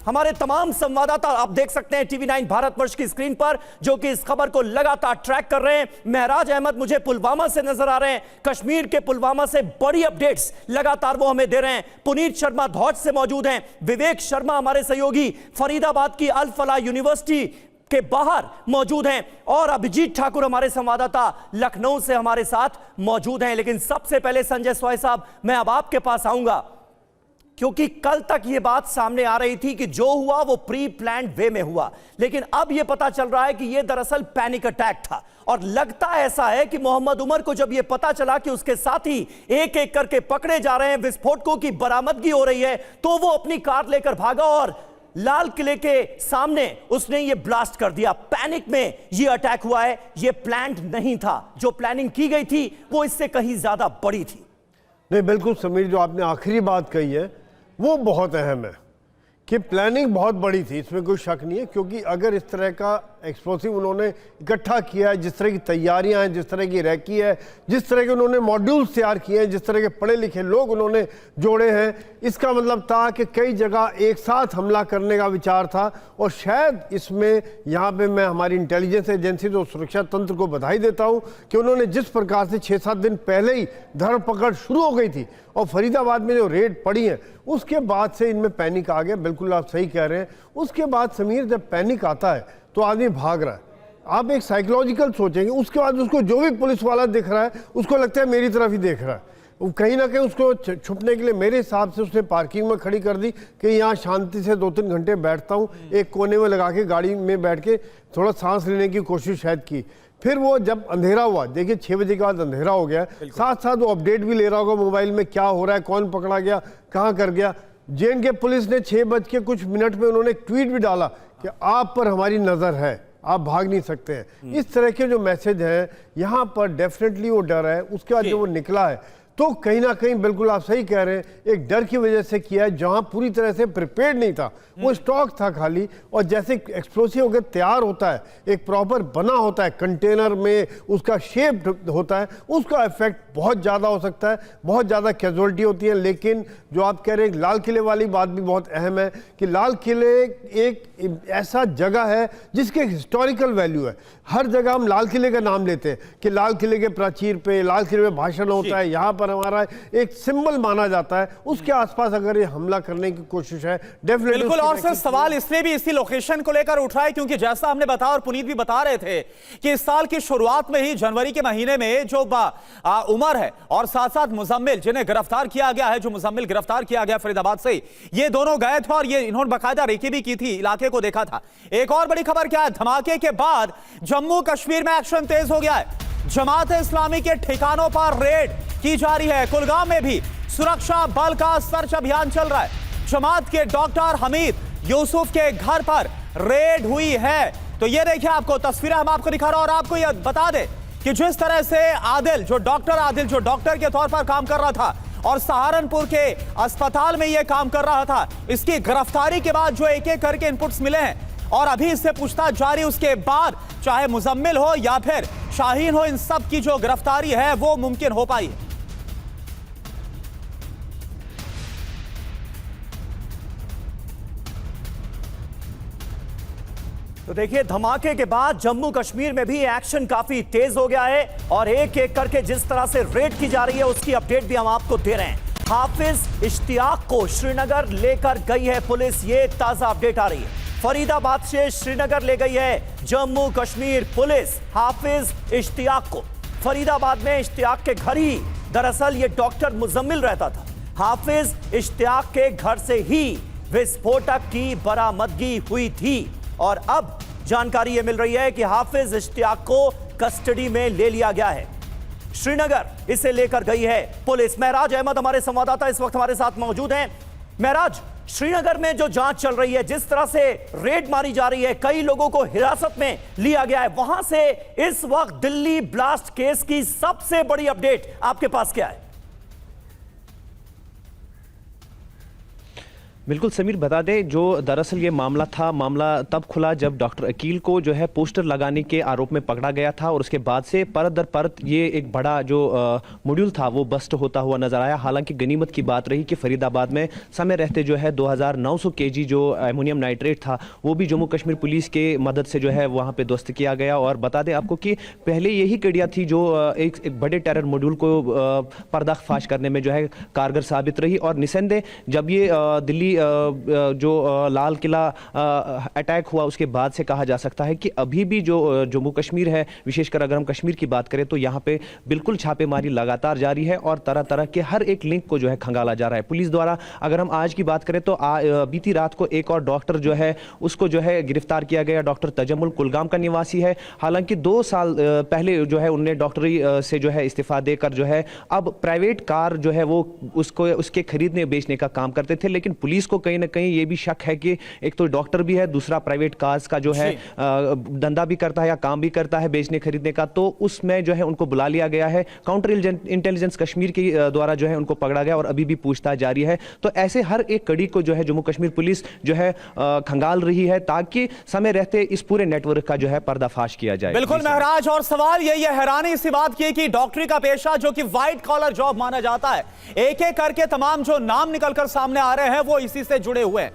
हमारे तमाम संवाददाता आप देख सकते हैं टीवी 9 भारतवर्ष की स्क्रीन पर, जो कि इस खबर को लगातार ट्रैक कर रहे हैं। महराज अहमद मुझे पुलवामा से नजर आ रहे हैं, कश्मीर के पुलवामा से बड़ी अपडेट्स लगातार वो हमें दे रहे हैं। पुनीत शर्मा धौज से मौजूद हैं, विवेक शर्मा हमारे सहयोगी फरीदाबाद की अल फलाह यूनिवर्सिटी के बाहर मौजूद हैं, और अभिजीत ठाकुर हमारे संवाददाता लखनऊ से हमारे साथ मौजूद हैं। लेकिन सबसे पहले संजय सोय साहब, मैं अब आपके पास आऊंगा, क्योंकि कल तक यह बात सामने आ रही थी कि जो हुआ वो प्री प्लान्ड वे में हुआ, लेकिन अब यह पता चल रहा है कि यह दरअसल पैनिक अटैक था। और लगता ऐसा है कि मोहम्मद उमर को जब यह पता चला कि उसके साथी एक एक करके पकड़े जा रहे हैं, विस्फोटकों की बरामदगी हो रही है, तो वो अपनी कार लेकर भागा और लाल किले के सामने उसने ये ब्लास्ट कर दिया। पैनिक में ये अटैक हुआ है, ये प्लान्ड नहीं था। जो प्लानिंग की गई थी वो इससे कहीं ज्यादा बड़ी थी। नहीं, बिल्कुल समीर, जो आपने आखिरी बात कही है वो बहुत अहम है कि प्लानिंग बहुत बड़ी थी, इसमें कोई शक नहीं है। क्योंकि अगर इस तरह का एक्सप्लोसिव उन्होंने इकट्ठा किया है, जिस तरह की तैयारियां हैं, जिस तरह की रैकी है, जिस तरह के उन्होंने मॉड्यूल्स तैयार किए हैं, जिस तरह के पढ़े लिखे लोग उन्होंने जोड़े हैं, इसका मतलब था कि कई जगह एक साथ हमला करने का विचार था। और शायद इसमें यहाँ पे मैं हमारी इंटेलिजेंस एजेंसी और सुरक्षा तंत्र को बधाई देता हूँ कि उन्होंने जिस प्रकार से 6-7 दिन पहले ही धरपकड़ शुरू हो गई थी और फरीदाबाद में जो रेड पड़ी है, उसके बाद से इनमें पैनिक आ गया। बिल्कुल आप सही कह रहे हैं। उसके बाद समीर, जब पैनिक आता है तो आदमी भाग रहा है। आप एक साइकोलॉजिकल सोचेंगे, उसके बाद उसको जो भी पुलिस वाला दिख रहा है उसको लगता है मेरी तरफ ही देख रहा है। वो कहीं ना कहीं उसको छुपने के लिए मेरे हिसाब से उसने पार्किंग में खड़ी कर दी कि यहाँ शांति से 2-3 घंटे बैठता हूँ, एक कोने में लगा के गाड़ी में बैठ के थोड़ा सांस लेने की कोशिश शायद की। फिर वो जब अंधेरा हुआ, देखिए 6 बजे के बाद अंधेरा हो गया, साथ साथ वो अपडेट भी ले रहा होगा मोबाइल में क्या हो रहा है, कौन पकड़ा गया, कहाँ कर गया। जे.एंड.के पुलिस ने 6 बज के कुछ मिनट में उन्होंने एक ट्वीट भी डाला कि आप पर हमारी नज़र है, आप भाग नहीं सकते हैं। इस तरह के जो मैसेज हैं, यहाँ पर डेफिनेटली वो डर है। उसके बाद जो वो निकला है तो कहीं ना कहीं बिल्कुल आप सही कह रहे हैं, एक डर की वजह से किया है, जहां पूरी तरह से प्रिपेयर्ड नहीं था, वो स्टॉक था खाली। और जैसे एक्सप्लोसिव होकर तैयार होता है, एक प्रॉपर बना होता है कंटेनर में, उसका शेप होता है, उसका इफेक्ट बहुत ज़्यादा हो सकता है, बहुत ज़्यादा कैजुअलिटी होती है। लेकिन जो आप कह रहे हैं लाल किले वाली बात भी बहुत अहम है कि लाल किले एक ऐसा जगह है जिसके हिस्टोरिकल वैल्यू है। हर जगह हम लाल किले का नाम लेते हैं कि लाल किले के प्राचीर पे, लाल किले में भाषण होता है, यहाँ पर हमारा एक सिंबल माना जाता है। उसके आसपास अगर ये हमला करने की कोशिश है, डेफिनेटली बिल्कुल। और सर, सवाल इसलिए भी इसी लोकेशन को लेकर उठ रहा है क्योंकि जैसा हमने बताया और पुनीत भी बता रहे थे कि इस साल की शुरुआत में ही जनवरी के महीने में जो उमर है और साथ साथ मुजम्मिल, जिन्हें गिरफ्तार किया गया है, जो मुजम्मिल गिरफ्तार किया गया फरीदाबाद से, ये दोनों गए थे और ये इन्होंने बाकायदा रेकी भी की थी, इलाके को देखा था। एक और बड़ी खबर क्या है, धमाके के बाद जम्मू कश्मीर में एक्शन तेज हो गया है। जमात इस्लामी के ठिकानों पर रेड की जा रही है। कुलगाम में भी सुरक्षा बल का सर्च अभियान चल रहा है। जमात के डॉक्टर हमीद यूसुफ के घर पर रेड हुई है। तो ये देखिए, आपको तस्वीरें हम आपको दिखा रहे हैं और आपको यह बता दें कि जिस तरह से आदिल जो डॉक्टर के तौर पर काम कर रहा था और सहारनपुर के अस्पताल में यह काम कर रहा था, इसकी गिरफ्तारी के बाद जो एक एक करके इनपुट्स मिले हैं और अभी इससे पूछताछ जारी, उसके बाद चाहे मुजम्मिल हो या फिर शाहीन हो, इन सब की जो गिरफ्तारी है वो मुमकिन हो पाई है। तो देखिए, धमाके के बाद जम्मू कश्मीर में भी एक्शन काफी तेज हो गया है और एक एक करके जिस तरह से रेड की जा रही है उसकी अपडेट भी हम आपको दे रहे हैं। हाफिज इश्तियाक को श्रीनगर लेकर गई है पुलिस, ये ताजा अपडेट आ रही है। फरीदाबाद से श्रीनगर ले गई है जम्मू कश्मीर पुलिस हाफिज इश्तियाक को। फरीदाबाद में इश्तियाक के घर ही दरअसल ये डॉक्टर मुजम्मिल रहता था। हाफिज इश्तियाक के घर से ही विस्फोटक की बरामदगी हुई थी और अब जानकारी यह मिल रही है कि हाफिज इश्तियाक को कस्टडी में ले लिया गया है। श्रीनगर इसे लेकर गई है पुलिस। महराज अहमद हमारे संवाददाता इस वक्त हमारे साथ मौजूद हैं। महराज, श्रीनगर में जो जांच चल रही है, जिस तरह से रेड मारी जा रही है, कई लोगों को हिरासत में लिया गया है, वहां से इस वक्त दिल्ली ब्लास्ट केस की सबसे बड़ी अपडेट आपके पास क्या है? बिल्कुल समीर, बता दें जो दरअसल ये मामला तब खुला जब डॉक्टर अकील को जो है पोस्टर लगाने के आरोप में पकड़ा गया था और उसके बाद से परत दर परत ये एक बड़ा जो मॉड्यूल था वो बस्ट होता हुआ नजर आया। हालांकि गनीमत की बात रही कि फरीदाबाद में समय रहते जो है 2900 केजी जो एमोनियम नाइट्रेट था वो भी जम्मू कश्मीर पुलिस के मदद से जो है वहाँ पे ध्वस्त किया गया। और बता दें आपको कि पहले यही कड़िया थी जो एक बड़े टेरर मॉड्यूल को पर्दाफाश करने में जो है कारगर साबित रही। और निसंदेह जब ये दिल्ली जो लाल किला अटैक हुआ उसके बाद से कहा जा सकता है कि अभी भी जो जम्मू कश्मीर है, विशेषकर अगर हम कश्मीर की बात करें तो यहाँ पे बिल्कुल छापेमारी लगातार जारी है और तरह तरह के हर एक लिंक को जो है खंगाला जा रहा है पुलिस द्वारा। अगर हम आज की बात करें तो बीती रात को एक और डॉक्टर जो है उसको जो है गिरफ्तार किया गया। डॉक्टर तजम्मुल कुलगाम का निवासी है। हालांकि 2 साल पहले जो है उन्होंने डॉक्टरी से जो है इस्तीफा देकर जो है अब प्राइवेट कार जो है वो उसके खरीदने बेचने का काम करते थे। लेकिन पुलिस को कहीं ना कहीं ये भी शक है कि एक तो डॉक्टर भी है, दूसरा प्राइवेट कार्स का जो है धंधा भी करता है या काम भी करता है बेचने खरीदने का, तो उसमें जो है उनको बुला लिया गया है। काउंटर इंटेलिजेंस कश्मीर के द्वारा जो है उनको पकड़ा गया और अभी भी पूछताछ जारी है। तो ऐसे हर एक कड़ी को जो है जम्मू कश्मीर पुलिस जो है खंगाल रही है ताकि समय रहते इस पूरे नेटवर्क का जो है पर्दाफाश किया जाए। बिल्कुल महराज, और सवाल यही है, हैरानी इसी बात की कि डॉक्टरी का पेशा जो कि व्हाइट कॉलर जॉब माना जाता है, एक एक करके तमाम जो नाम निकलकर सामने आ रहे हैं वो इसी से जुड़े हुए हैं।